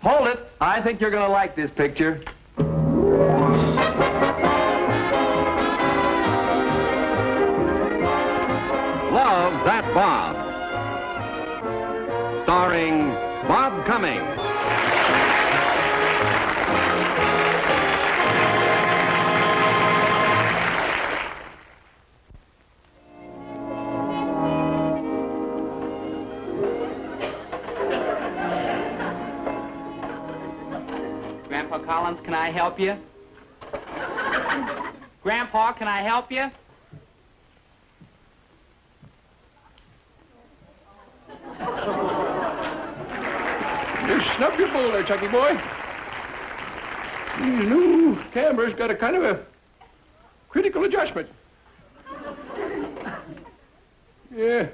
Hold it. I think you're going to like this picture. Love That Bob. Starring Bob Cummings. Grandpa Collins, can I help you? Grandpa, can I help you? You snubbed your bull there, Chucky boy. These new cameras got a kind of a critical adjustment. Yeah.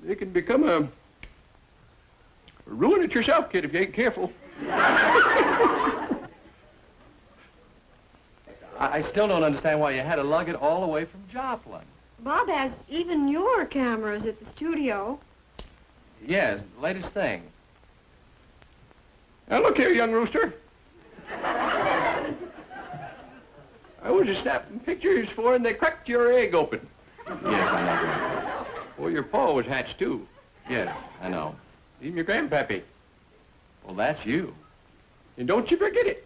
You can become a ruin it yourself, kid, if you ain't careful. I still don't understand why you had to lug it all the way from Joplin. Bob has even newer cameras at the studio. Yes, the latest thing. Now, look here, young rooster. I was just snapping pictures for, and they cracked your egg open. Yes, I know. Well, your paw was hatched, too. Yes, I know. Even your grandpappy. Well, that's you. And don't you forget it.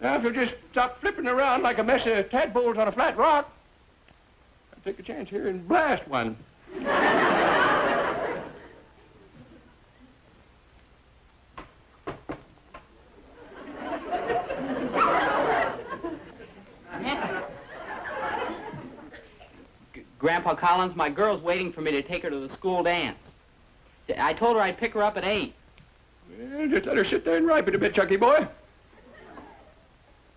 Now, if you'll just stop flipping around like a mess of tadpoles on a flat rock, I'll take a chance here and blast one. Grandpa Collins, my girl's waiting for me to take her to the school dance. I told her I'd pick her up at 8. Well, just let her sit there and ripen a bit, Chucky boy.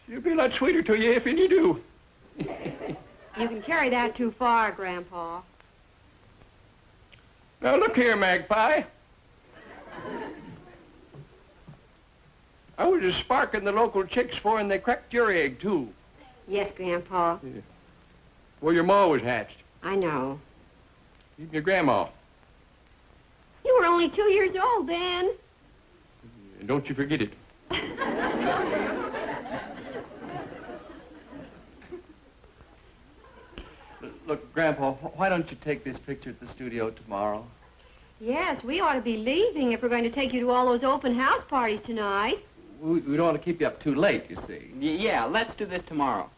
She'll be a lot sweeter to you if you do. You can carry that too far, Grandpa. Now, look here, Magpie. I was just sparking the local chicks for, and they cracked your egg, too. Yes, Grandpa. Yeah. Well, your ma was hatched. I know. Even your grandma. You were only 2 years old then. And don't you forget it. Look, Grandpa, why don't you take this picture at the studio tomorrow? Yes, we ought to be leaving if we're going to take you to all those open house parties tonight. We don't want to keep you up too late, you see. Yeah, let's do this tomorrow.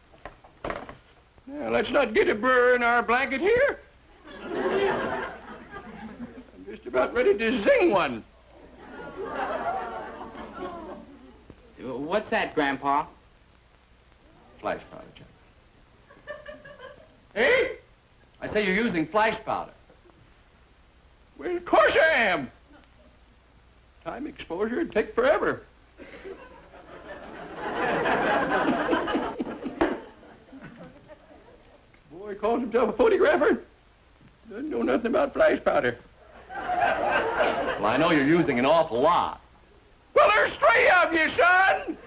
Now, let's not get a burr in our blanket here. I'm just about ready to zing one. What's that, Grandpa? Flash powder, Jack. Hey? I say you're using flash powder. Well, of course I am. Time exposure would take forever. Boy calls himself a photographer. Doesn't know nothing about flash powder. Well, I know you're using an awful lot. Well, there's 3 of you, son.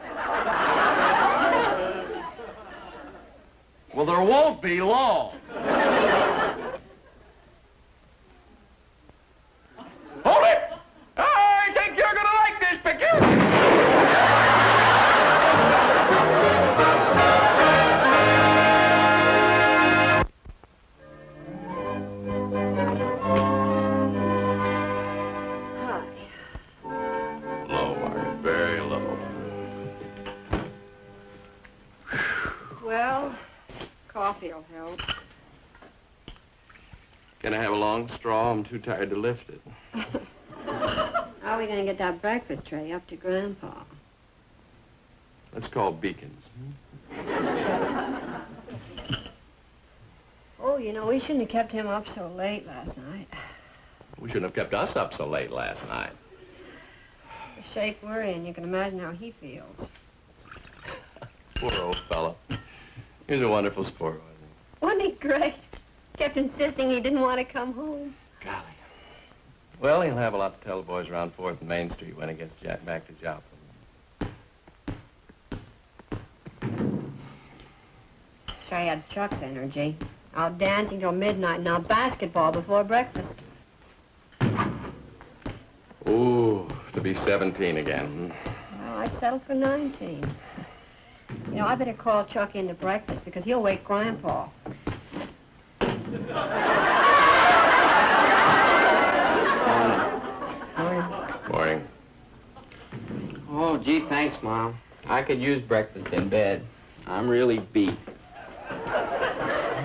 Well, there won't be long. Hold it! I think you're going to like this picture. Low, Margaret, very low. Well, coffee will help. Can I have a long straw? I'm too tired to lift it. How are we going to get that breakfast tray up to Grandpa? Let's call Beacons. Oh, you know, we shouldn't have kept him up so late last night. We shouldn't have kept us up so late last night. The shape we're in, you can imagine how he feels. Poor old fellow. He was a wonderful sport, wasn't he? Wasn't he great? Kept insisting he didn't want to come home. Golly. Well, he'll have a lot to tell the boys around 4th and Main Street when he gets back to Joplin. I had Chuck's energy. Out dancing till midnight, now basketball before breakfast. Ooh, to be 17 again. Well, I'd settle for 19. You know, I better call Chuck in to breakfast because he'll wake Grandpa. Morning. Oh, gee, thanks, Mom. I could use breakfast in bed. I'm really beat.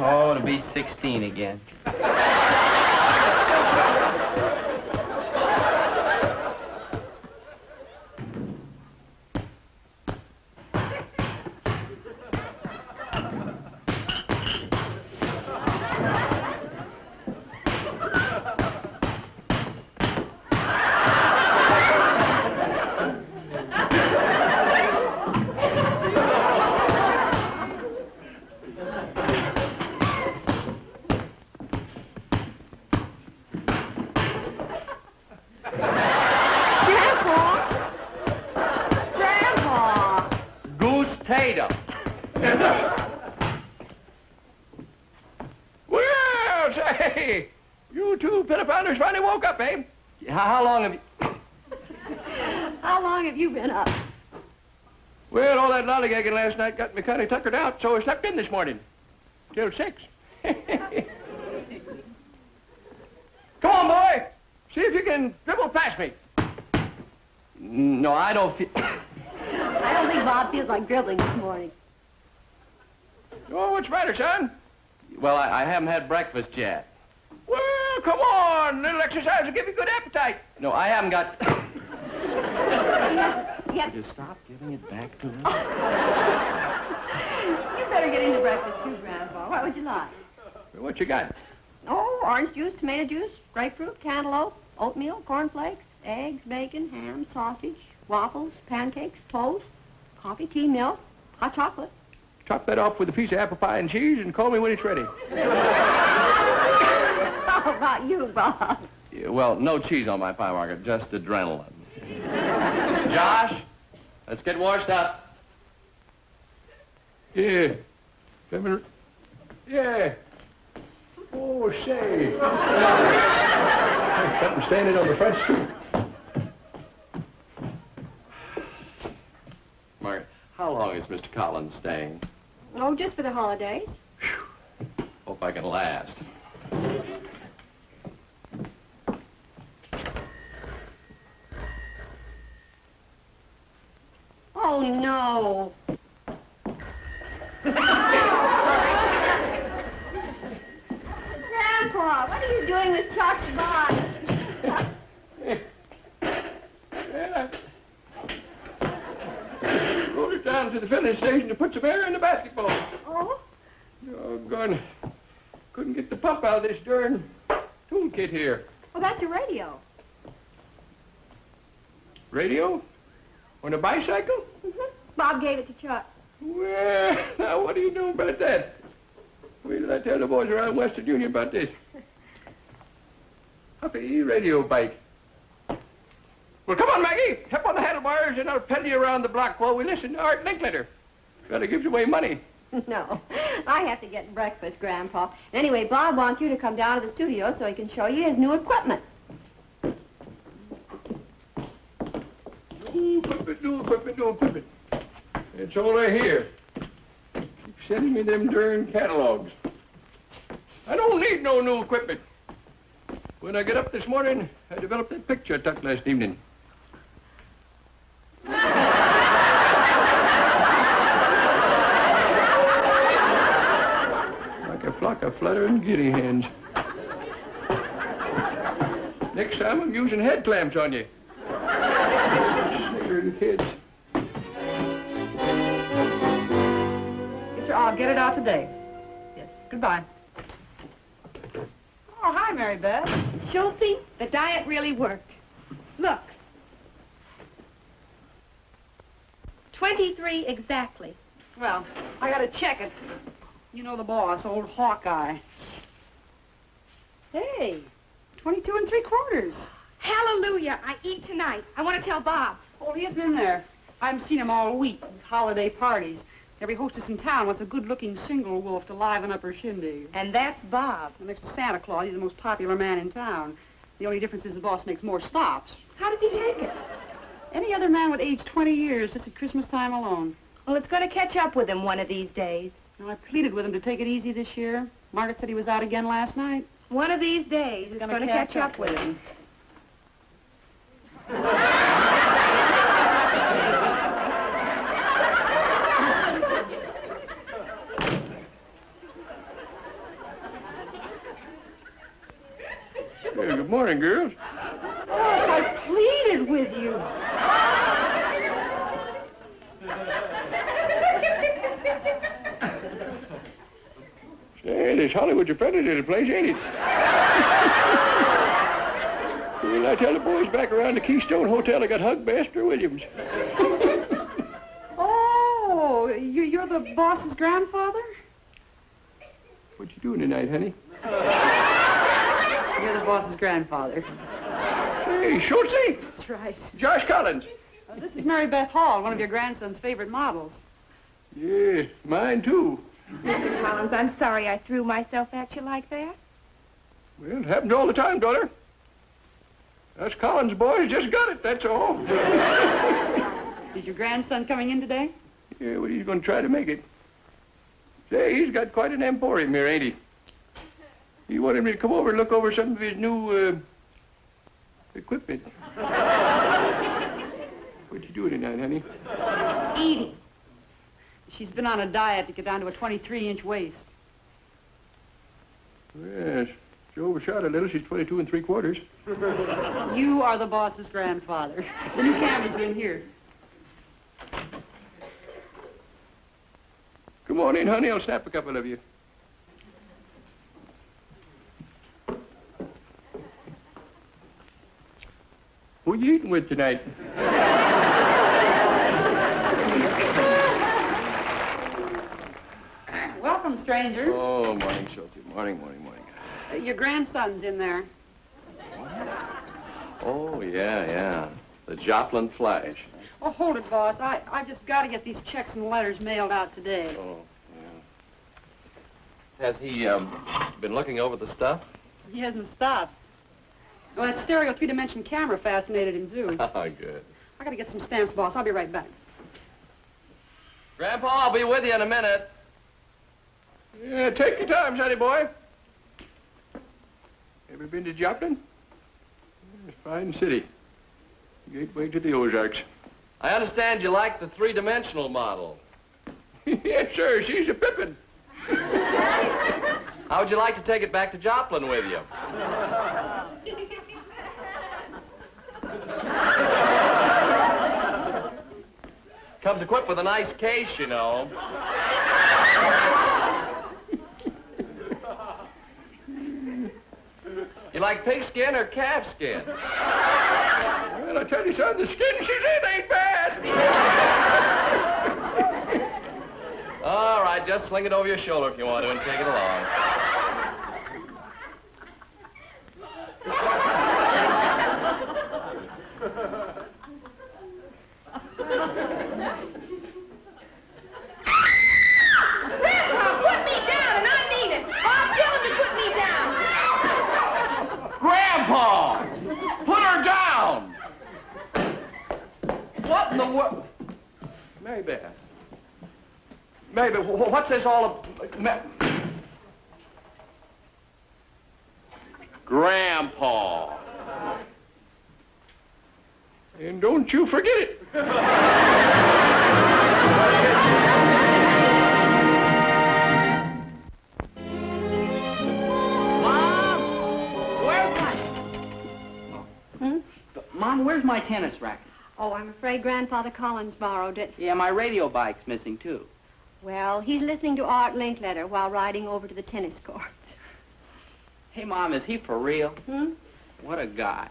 Oh, to be 16 again. Well, say, you two Pillipanders finally woke up, eh? How long have you... How long have you been up? Well, all that lollygagging last night got me kind of tuckered out, so I slept in this morning. Till 6. Come on, boy. See if you can dribble past me. No, I don't feel... I don't think Bob feels like dribbling this morning. Oh, what's the matter, son? Well, I haven't had breakfast yet. Well, come on. A little exercise will give you good appetite. No, I haven't got... Yes. Would you stop giving it back to me? You better get into breakfast too, Grandpa. What would you like? Well, what you got? Oh, orange juice, tomato juice, grapefruit, cantaloupe, oatmeal, cornflakes, eggs, bacon, ham, sausage, waffles, pancakes, toast, coffee, tea, milk, hot chocolate. Top that off with a piece of apple pie and cheese and call me when it's ready. How about you, Bob? Yeah, well, no cheese on my pie, Margaret, just adrenaline. Josh, let's get washed up. Yeah. Yeah. Oh, say. Something standing on the front stoop. Margaret, how long is Mr. Collins staying? Oh, just for the holidays. Hope I can last. Oh, no. Grandpa, what are you doing with Chuck's box? Well, I rode it down to the filling station to put some air in the basketball. Oh? Doggone. Couldn't get the pump out of this darn toolkit here. Well, that's a radio. Radio? On a bicycle? Mm-hmm. Bob gave it to Chuck. Well, now what do you know about that? Wait till I tell the boys around Western Union about this. Huffy radio bike. Well, come on, Maggie. Hop on the handlebars and I'll pedal you around the block while we listen to Art Linklater. Gotta give away money. No, I have to get breakfast, Grandpa. Anyway, Bob wants you to come down to the studio so he can show you his new equipment. New equipment. It's all right here. Keep sending me them darn catalogs. I don't need no new equipment. When I get up this morning, I developed that picture I took last evening. Like a flock of fluttering guinea hens. Next time I'm using head clamps on you. Snickering kids. Yes, sir. I'll get it out today. Yes. Goodbye. Oh, hi, Mary Beth. Schultzy, the diet really worked. Look. 23 exactly. Well, I gotta check it. You know the boss, old Hawkeye. Hey, 22 3/4. Hallelujah, I eat tonight. I want to tell Bob. Oh, he isn't in there. I haven't seen him all week. His holiday parties. Every hostess in town wants a good-looking single wolf to liven up her shindig. And that's Bob. And next to Santa Claus, he's the most popular man in town. The only difference is the boss makes more stops. How does he take it? Any other man would age 20 years just at Christmas time alone. Well, it's going to catch up with him one of these days. Now, I pleaded with him to take it easy this year. Margaret said he was out again last night. One of these days, it's going to catch up with him. Hey, good morning, girls. Boss, I pleaded with you. Say, this Hollywood's a friendly little place, ain't it? Well, I tell the boys back around the Keystone Hotel I got hugged by Esther Williams. Oh, you're the boss's grandfather? What you doing tonight, honey? You're the boss's grandfather. Hey, Schultze! That's right. Josh Collins. This is Mary Beth Hall, one of your grandson's favorite models. Yeah, mine too. Mr. Collins, I'm sorry I threw myself at you like that. Well, it happens all the time, daughter. Us Collins boys just got it, that's all. Is your grandson coming in today? Yeah, well, he's going to try to make it. Say, he's got quite an emporium here, ain't he? He wanted me to come over and look over some of his new, equipment. What you doing tonight, honey? Eating. She's been on a diet to get down to a 23-inch waist. Yes, she overshot a little. She's 22 3/4. You are the boss's grandfather. The new cameras are in here. Come on in, honey. I'll snap a couple of you. Who you eating with tonight? Welcome, stranger. Oh, morning, Schultze. Morning. Your grandson's in there. Oh, yeah. The Joplin Flash. Oh, hold it, boss. I've just got to get these checks and letters mailed out today. Oh, yeah. Has he, been looking over the stuff? He hasn't stopped. Well, that stereo three-dimension camera fascinated him, too. Oh, good. I got to get some stamps, boss. I'll be right back. Grandpa, I'll be with you in a minute. Yeah, take your time, sonny boy. Ever been to Joplin? It's a fine city. Gateway to the Ozarks. I understand you like the three-dimensional model. Yes, sir. She's a pippin'. How would you like to take it back to Joplin with you? Comes equipped with a nice case, you know. You like pigskin or calfskin? Well, I tell you, son, the skin she's in ain't bad. All right, just sling it over your shoulder if you want to and take it along. Grandpa, put me down, and I mean it. Bob, tell him to put me down. Grandpa! Put her down! What in the world? Mary Beth. Mary Beth, what's this all about? Grandpa. And don't you forget it. Mom, where's my tennis racket? Oh, I'm afraid Grandfather Collins borrowed it. Yeah, my radio bike's missing, too. Well, he's listening to Art Linkletter while riding over to the tennis courts. Hey, Mom, is he for real? Hmm? What a guy.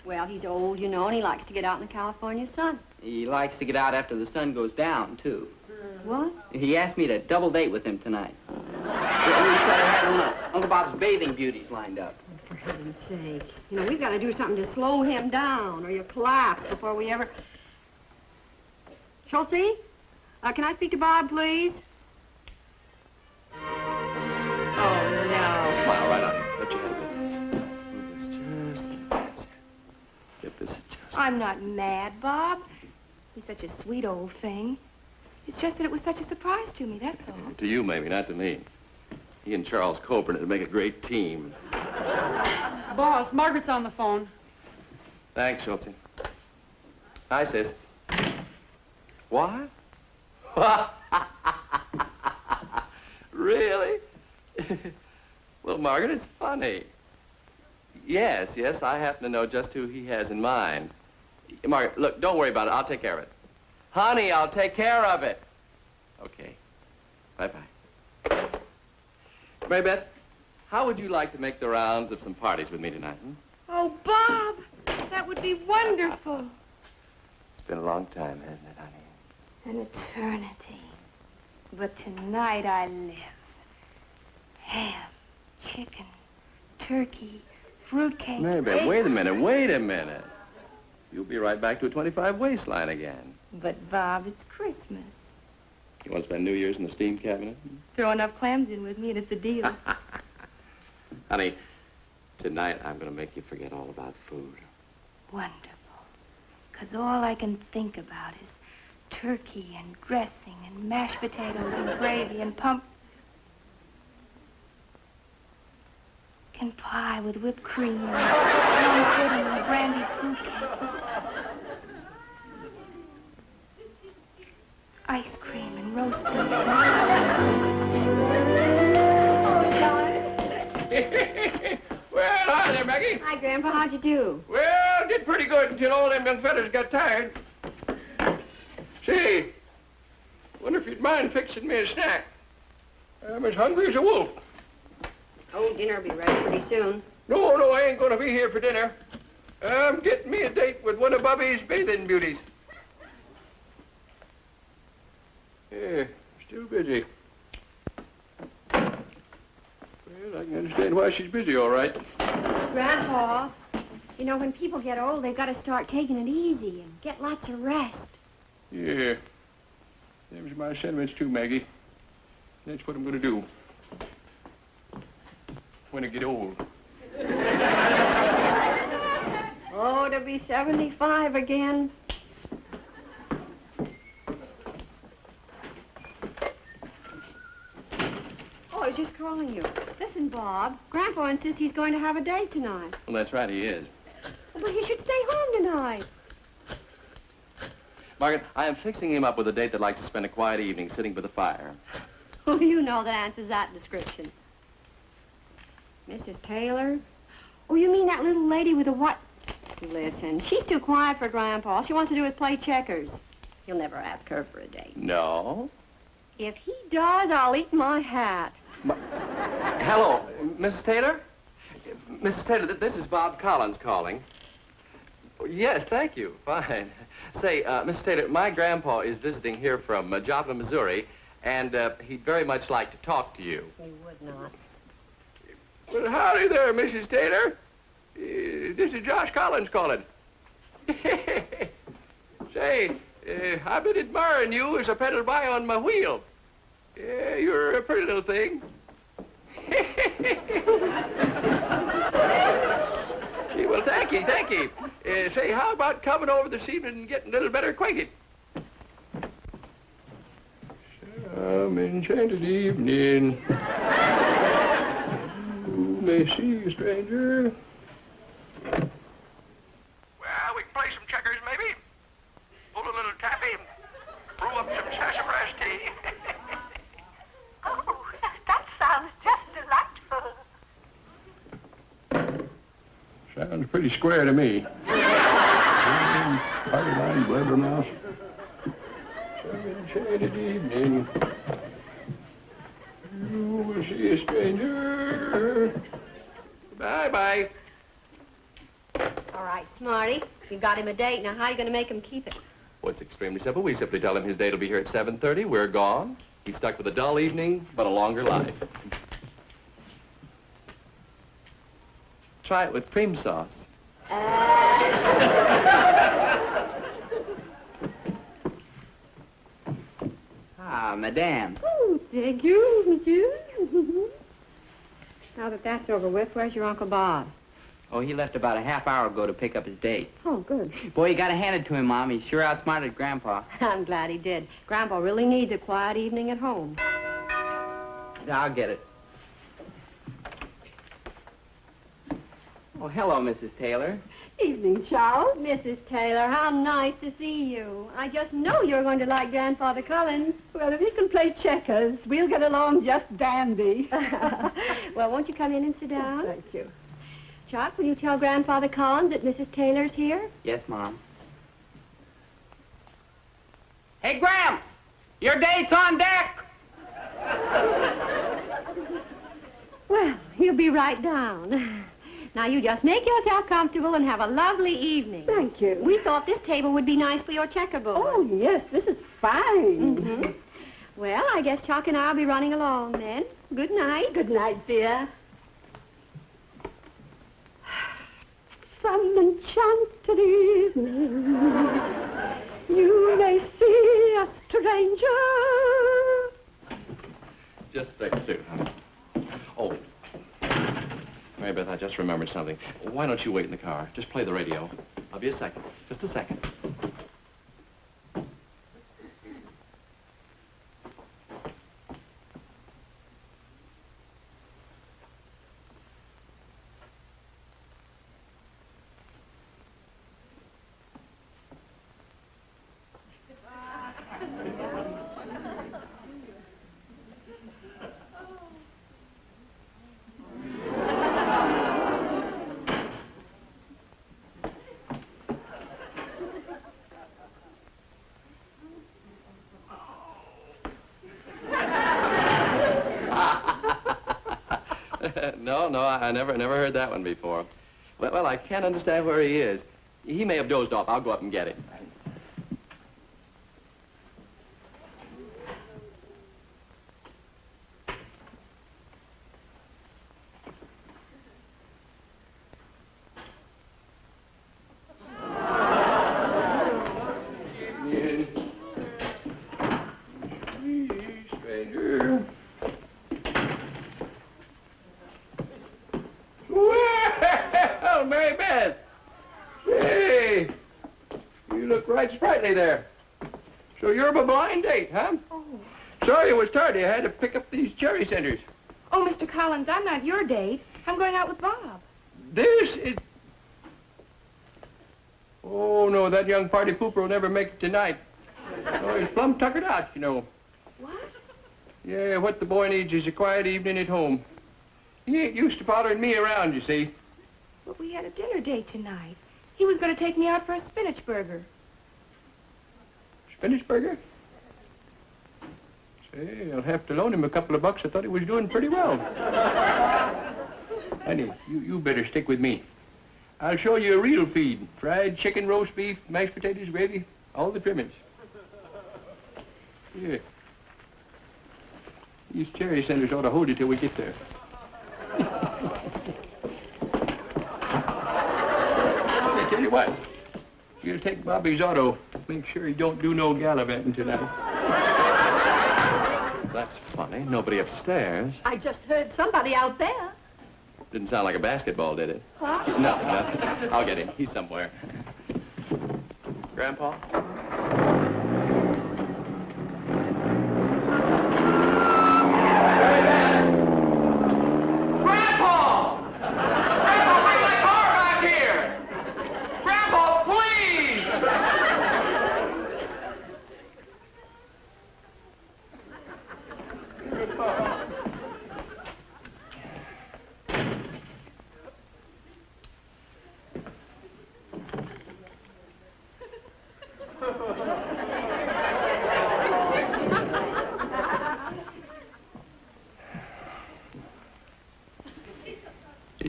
Well, he's old, you know, and he likes to get out in the California sun. He likes to get out after the sun goes down, too. What? He asked me to double date with him tonight. He said I had Uncle Bob's bathing beauties lined up. For heaven's sake. You know, we've got to do something to slow him down, or he'll collapse before we ever... Schultze? Can I speak to Bob, please? Oh, no. Smile right on you. Let your head a bit. Move this just. That's it. Get this adjusted. I'm not mad, Bob. He's such a sweet old thing. It's just that it was such a surprise to me, that's all. To you, maybe, not to me. He and Charles Coburn would make a great team. Boss, Margaret's on the phone. Thanks, Schultze. Hi, sis. What? Really? Well, Margaret, it's funny. Yes, I happen to know just who he has in mind. Margaret, look, don't worry about it. I'll take care of it. Honey, I'll take care of it. Okay. Bye-bye. Mary Beth, how would you like to make the rounds of some parties with me tonight? Oh, Bob, that would be wonderful. It's been a long time, hasn't it, honey? An eternity. But tonight I live. Ham, chicken, turkey, fruitcake. Mary Beth, wait a minute. You'll be right back to a 25 waistline again. But, Bob, it's Christmas. You want to spend New Year's in the steam cabinet? Throw enough clams in with me and it's a deal. Honey, tonight I'm going to make you forget all about food. Wonderful. Because all I can think about is turkey and dressing and mashed potatoes and gravy and pumpkin pie with whipped cream and plum pudding and brandy fruitcake. Ice cream and roast beef. Oh, darling. Well, hi there, Maggie. Hi, Grandpa. How'd you do? Well, did pretty good until all them young fellas got tired. Say, wonder if you'd mind fixing me a snack. I'm as hungry as a wolf. Oh, dinner'll be ready pretty soon. No, I ain't gonna be here for dinner. I'm getting me a date with one of Bobby's bathing beauties. Yeah, still busy. Well, I can understand why she's busy, all right. Grandpa, you know, when people get old, they've got to start taking it easy and get lots of rest. Yeah. Them's my sentiments, too, Maggie. That's what I'm gonna do. When I get old. Oh, to be 75 again. Oh, I was just calling you. Listen, Bob, Grandpa insists he's going to have a date tonight. Well, that's right, he is. But he should stay home tonight. Margaret, I am fixing him up with a date that likes to spend a quiet evening sitting by the fire. Oh, you know that answers that description. Mrs. Taylor? Oh, you mean that little lady with the what? Listen, she's too quiet for Grandpa. All she wants to do is play checkers. He'll never ask her for a date. No? If he does, I'll eat my hat. Hello, Mrs. Taylor? Mrs. Taylor, this is Bob Collins calling. Oh, yes, thank you. Fine. Say, Mrs. Taylor, my grandpa is visiting here from Joplin, Missouri, and he'd very much like to talk to you. He would not. Well, howdy there, Mrs. Taylor. This is Josh Collins calling. Say, I've been admiring you as I pedal by on my wheel. Yeah, you're a pretty little thing. Well, thank you. Say, how about coming over this evening and getting a little better acquainted? Some enchanted evening. You may see a stranger. Well, we can play some checkers, maybe. Pull a little taffy. Brew up some sassafras tea. Oh, that sounds just delightful. Sounds pretty square to me. Party line, blabbermouth. Some enchanted evening. You will see a stranger. Bye-bye. All right, Smarty. You got him a date. Now, how are you going to make him keep it? Well, it's extremely simple. We simply tell him his date will be here at 7:30. We're gone. He's stuck with a dull evening, but a longer life. Try it with cream sauce. Ah, madame. Oh, thank you, monsieur. Now that that's over with, where's your Uncle Bob? Oh, he left about a half hour ago to pick up his date. Oh, good. Boy, you gotta hand it to him, Mom. He sure outsmarted Grandpa. I'm glad he did. Grandpa really needs a quiet evening at home. I'll get it. Oh, hello, Mrs. Taylor. Evening, Charles. Mrs. Taylor, how nice to see you. I just know you're going to like Grandfather Collins. Well, if he can play checkers, we'll get along just dandy. Well, won't you come in and sit down? Thank you. Chuck, will you tell Grandfather Collins that Mrs. Taylor's here? Yes, Mom. Hey, Gramps! Your date's on deck! Well, he'll be right down. Now, you just make yourself comfortable and have a lovely evening. Thank you. We thought this table would be nice for your checkerboard. Oh, yes, this is fine. Mm-hmm. Well, I guess Chuck and I'll be running along then. Good night. Good night, dear. Some enchanted evening, you may see a stranger. Just a suit, honey. Oh, Mary Beth, I just remembered something. Why don't you wait in the car? Just play the radio. I'll be a second. Just a second. No, I never heard that one before. Well, I can't understand where he is. He may have dozed off. I'll go up and get him. Stranger. Well, Mary Beth. Say, you look right sprightly there. So you're a blind date, huh? Oh. Sorry it was tardy. I had to pick up these cherry centers. Oh, Mr. Collins, I'm not your date. I'm going out with Bob. This is... Oh, no, that young party pooper will never make it tonight. Oh, he's plumb tuckered out, you know. What? Yeah, what the boy needs is a quiet evening at home. He ain't used to following me around, you see. But we had a dinner date tonight. He was going to take me out for a spinach burger. Spinach burger? Say, I'll have to loan him a couple of bucks. I thought he was doing pretty well. Honey, you better stick with me. I'll show you a real feed. Fried chicken, roast beef, mashed potatoes, gravy, all the trimmings. Here. These cherry centers ought to hold it till we get there. I tell you what. You'll take Bobby's auto. Make sure he don't do no gallivanting tonight. That's funny. Nobody upstairs. I just heard somebody out there. Didn't sound like a basketball, did it? Huh? No. I'll get him. He's somewhere. Grandpa?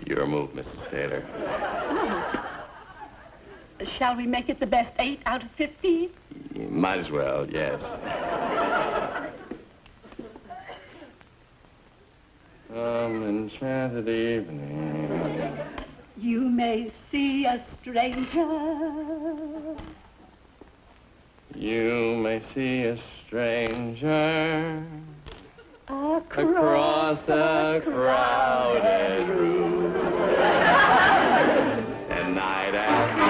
Your move, Mrs. Taylor. Shall we make it the best 8 out of 15? You might as well, yes. Enchanted evening. You may see a stranger. You may see a stranger across a crowded room. And night after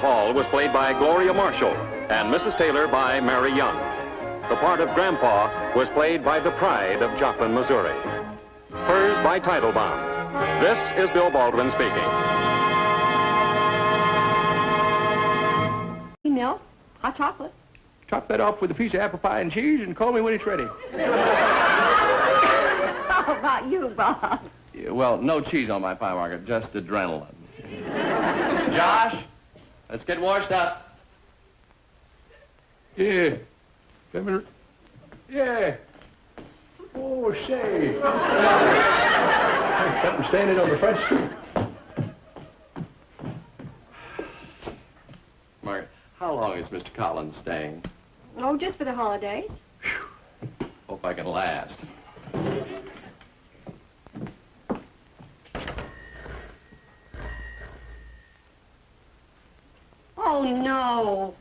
Hall was played by Gloria Marshall and Mrs. Taylor by Mary Young. The part of Grandpa was played by the pride of Joplin, Missouri. Hers by Teitelbaum. This is Bill Baldwin speaking. Milk, hot chocolate. Top that off with a piece of apple pie and cheese and call me when it's ready. How about you, Bob? Yeah, well, no cheese on my pie, Margaret, just adrenaline. Josh, let's get washed up. Yeah. Yeah. Oh, say. Something standing on the front stoop. Margaret, how long is Mr. Collins staying? Oh, just for the holidays. Hope I can last. Oh, no.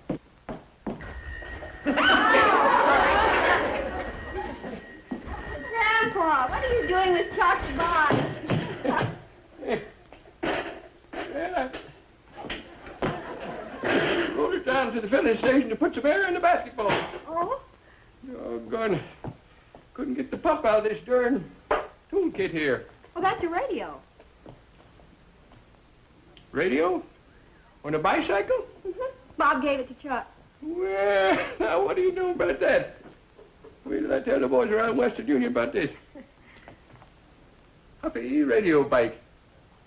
Grandpa, what are you doing with Chuck's box? Rolled it down to the filling station to put some air in the basketball. Oh? Doggone. Couldn't get the pump out of this darn toolkit here. Well, that's a radio. Radio? On a bicycle? Mm-hmm. Bob gave it to Chuck. Well, now what do you know about that? Wait till I tell the boys around West Virginia about this. Up a radio bike.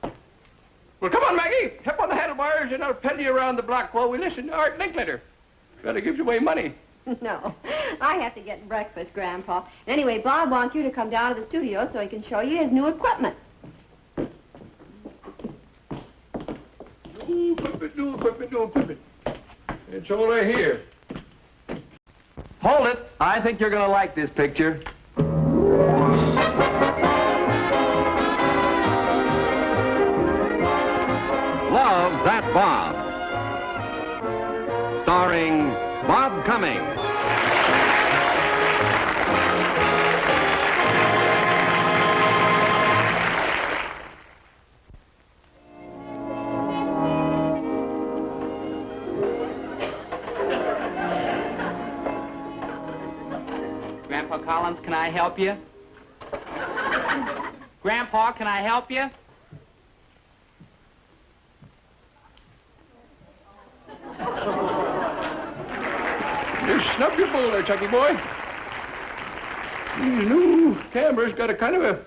Well, come on, Maggie. Step on the handlebars and I'll pedal you around the block while we listen to Art Linklater. Gotta give away money. No, I have to get breakfast, Grandpa. Anyway, Bob wants you to come down to the studio so he can show you his new equipment. New equipment. It's all right here. Hold it. I think you're going to like this picture. Love That Bob. Starring Bob Cummings. Grandpa Collins, can I help you? Grandpa, can I help you? Just snub your bowl there, Chucky boy. These new cameras got a kind of a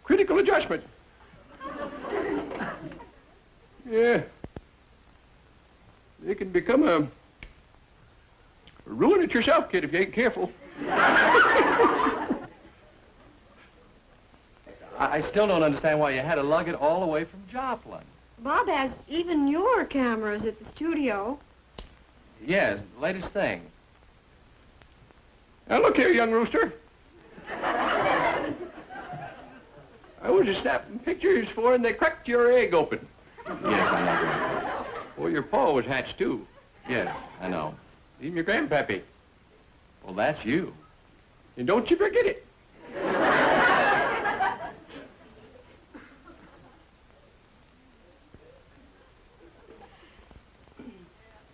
critical adjustment. Yeah. They can become a ruin it yourself, kid, if you ain't careful. I still don't understand why you had to lug it all the way from Joplin. Bob has even newer cameras at the studio. Yes, the latest thing. Now, look here, young rooster. I was just snapping pictures for, and they cracked your egg open. Yes, I know. Well, your paw was hatched, too. Yes, I know. Even your grandpappy. Well, that's you. And don't you forget it.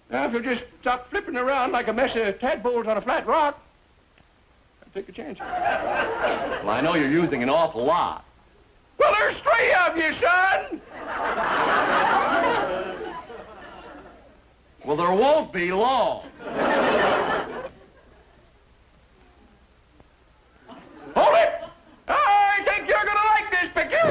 Now, if you'll just stop flipping around like a mess of tadpoles on a flat rock, I'll take a chance. Well, I know you're using an awful lot. Well, there's 3 of you, son! Well, there won't be long. Hold it! I think you're gonna like this picture!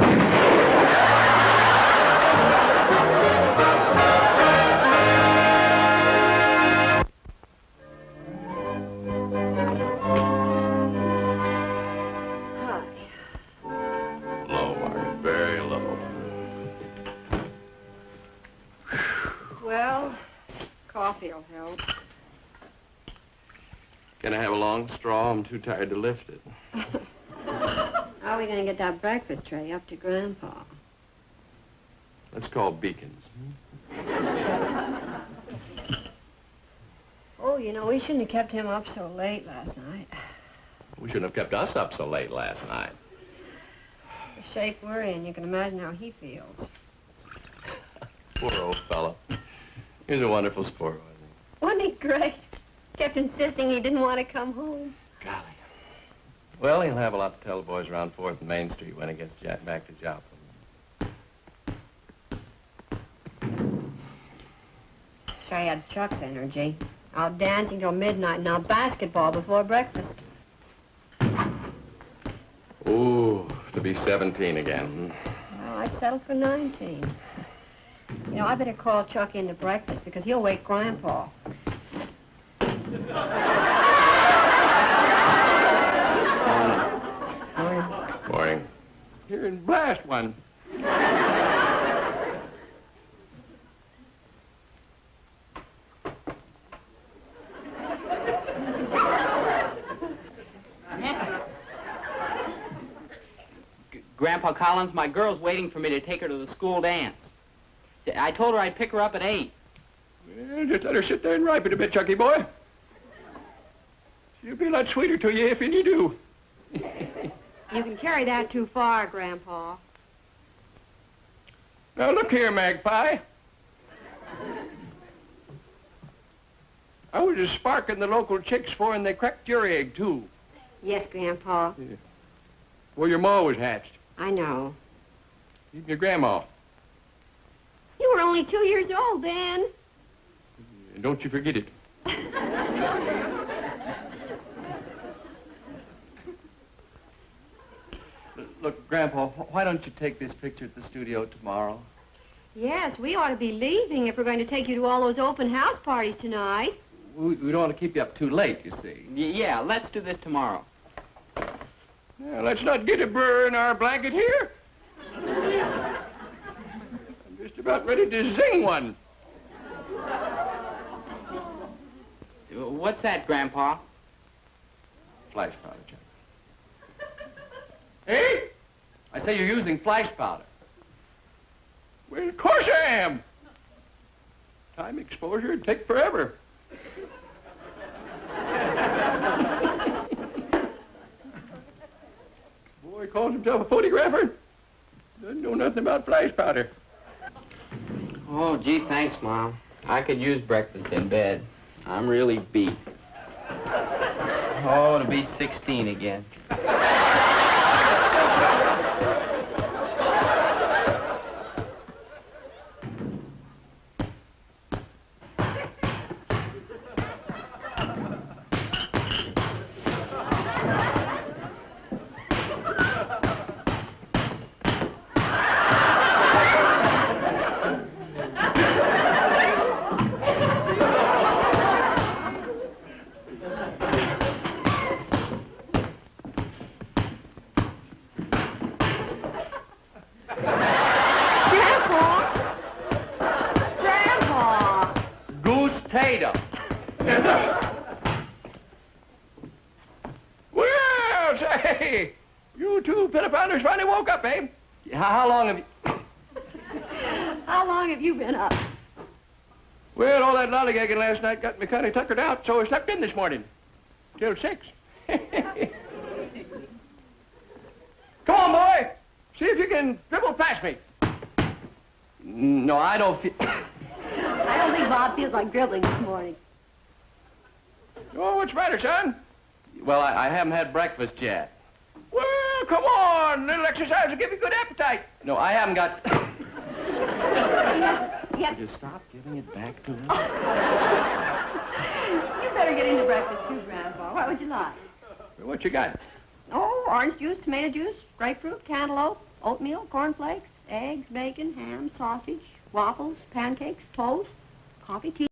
Low, Margaret, very low. Well, coffee. going to have a long straw. I'm too tired to lift it. How are we going to get that breakfast tray up to Grandpa? Let's call Beacons. Oh, you know, we shouldn't have kept him up so late last night. We shouldn't have kept us up so late last night. The shape we're in, you can imagine how he feels. Poor old fellow. He was a wonderful sport, wasn't he? Wasn't he great? Kept insisting he didn't want to come home. Golly. Well, he'll have a lot to tell the boys around 4th and Main Street when he gets back to Joplin. Sure had Chuck's energy. Out dancing till midnight and now basketball before breakfast. Ooh, to be 17 again. Well, I'd settle for 19. You know, I better call Chuck in to breakfast because he'll wake Grandpa. Morning. Morning. Here in Blast One. Grandpa Collins, my girl's waiting for me to take her to the school dance. I told her I'd pick her up at 8. Well, just let her sit there and ripen a bit, Chucky boy. She'll be a lot sweeter to you if you do. You can carry that too far, Grandpa. Now, look here, Magpie. I was just sparking the local chicks for, and they cracked your egg, too. Yes, Grandpa. Yeah. Where your ma was hatched. I know. Even your grandma. You were only 2 years old then. And don't you forget it. Look, Grandpa, why don't you take this picture at the studio tomorrow? Yes, we ought to be leaving if we're going to take you to all those open house parties tonight. We don't want to keep you up too late, you see. Yeah, let's do this tomorrow. Now, let's not get a burr in our blanket here. I'm just about ready to zing one. What's that, Grandpa? Flash powder, Jack. Hey? I say you're using flash powder. Well, of course I am. Time exposure would take forever. Boy calls himself a photographer. Doesn't know nothing about flash powder. Oh, gee, thanks, Mom. I could use breakfast in bed. I'm really beat. Oh, to be 16 again. Well, say, you two pilliponders finally woke up, eh? How long have you... How long have you been up? Well, all that lollygagging last night got me kind of tuckered out, so I slept in this morning. Till 6. Come on, boy. See if you can dribble past me. No, I don't feel... I don't think Bob feels like dribbling this morning. Oh, what's the matter, son? Well, I haven't had breakfast yet. Well, come on. A little exercise will give you good appetite. No, I haven't got... Yes. Just stop giving it back to me. You better get into breakfast too, Grandpa. What would you like? Well, what you got? Oh, orange juice, tomato juice, grapefruit, cantaloupe, oatmeal, cornflakes, eggs, bacon, ham, sausage, waffles, pancakes, toast, coffee, tea.